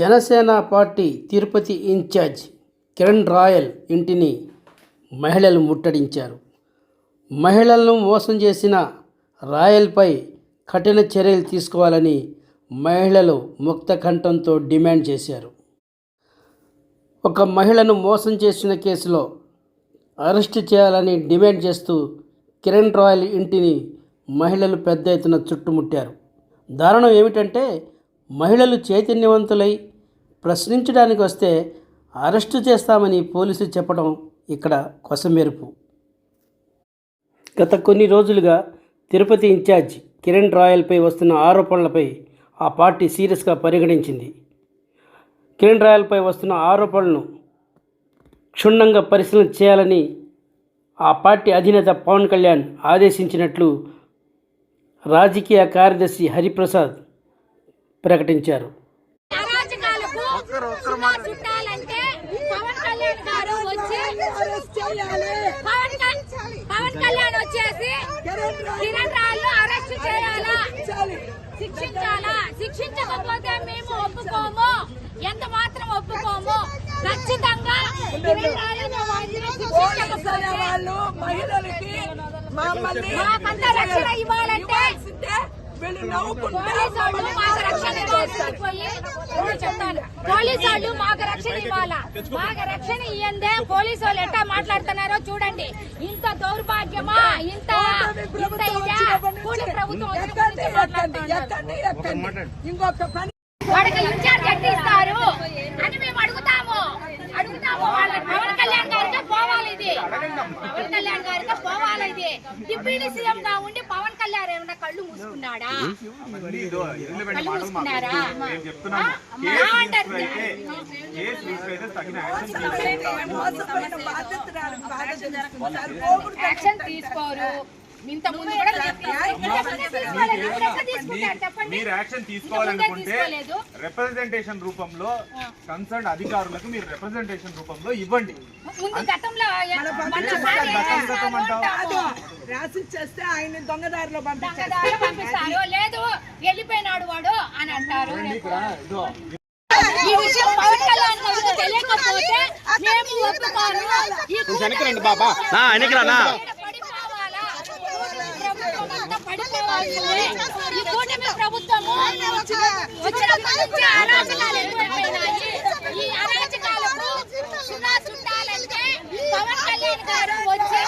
Janasena party Tirupati incharge Kiran Royal ఇంటిని మహిళలు ముట్టడించారు. మహిళలను మోసం చేసిన రాయల్పై కఠిన చర్యలు తీసుకోవాలని మహిళలు ముక్త కంఠంతో డిమాండ్ చేశారు. ఒక మహిళను మోసం చేసిన కేసులో అరెస్టు చేయాలని డిమాండ్ చేస్తూ కిరణ్ రాయల్ ఇంటిని మహిళలు పెద్ద ఎత్తున చుట్టుముట్టారు. దారుణం ఏమిటంటే మహిళలు చైతన్యవంతులై ప్రశ్నించడానికి వస్తే అరెస్టు చేస్తామని పోలీసులు చెప్పడం ఇక్కడ కొసమెరుపు. గత కొన్ని రోజులుగా తిరుపతి ఇన్ఛార్జ్ కిరణ్ రాయల్పై వస్తున్న ఆరోపణలపై ఆ పార్టీ సీరియస్గా పరిగణించింది. కిరణ్ రాయల్పై వస్తున్న ఆరోపణలను క్షుణ్ణంగా పరిశీలన చేయాలని ఆ పార్టీ అధినేత పవన్ కళ్యాణ్ ఆదేశించినట్లు రాజకీయ కార్యదర్శి హరిప్రసాద్ ప్రకటించారు. శిక్షించకపోతే మేము ఒప్పుకోము, ఎంత మాత్రం ఒప్పుకోము. ఖచ్చితంగా వాళ్ళు మహిళలకి మాకంతా రక్షణ ఇవ్వాలంటే పోలీసు వాళ్ళు మాకు రక్షణ ఇవ్వాలా. మాకు రక్షణ ఇయ్యందే పోలీసు వాళ్ళు ఎట్టా మాట్లాడుతున్నారో చూడండి. ఇంత దౌర్భాగ్యమా, ఇంత ప్రభుత్వం వాడికి ఇన్ఛార్జ్ ఎట్టిస్తారు అని మేము అడుగుతాము. పవన్ కళ్యాణ్ గారికి పోవాలి, ఇది పవన్ కళ్యాణ్ గారికి పోవాలి. ఇది డిప్యూటీ సీఎం గా ఉండి పవన్ కళ్యాణ్ ఏమన్నా కళ్ళు మూసుకున్నాడా? కళ్ళు మూసుకున్నారా? యాక్షన్ తీసుకోరు. మీరు యాక్షన్ తీసుకోవాలనుకుంటే రిప్రజెంటేషన్ రూపంలో కన్సర్న్ అధికారులకు మీరు రిప్రజెంటేషన్ రూపంలో ఇవ్వండి. రాసిచ్చేస్తే ఆయన దొంగదారిలో పంపిస్తారు. లేదు వెళ్ళిపోయినాడు వాడు అని అంటారు. ఈ విషయం పవన్ కళ్యాణ్ గారికి తెలియకపోతే మేము ఒప్పుకోను. ఈ కూటమి ప్రభుత్వము వచ్చినప్పటి నుంచి అరాచకాలు ఎక్కువైపోయినాయి. ఈ అరాచకాలకు సున్నా చుట్టాలంటే పవన్ కళ్యాణ్ గారు వచ్చి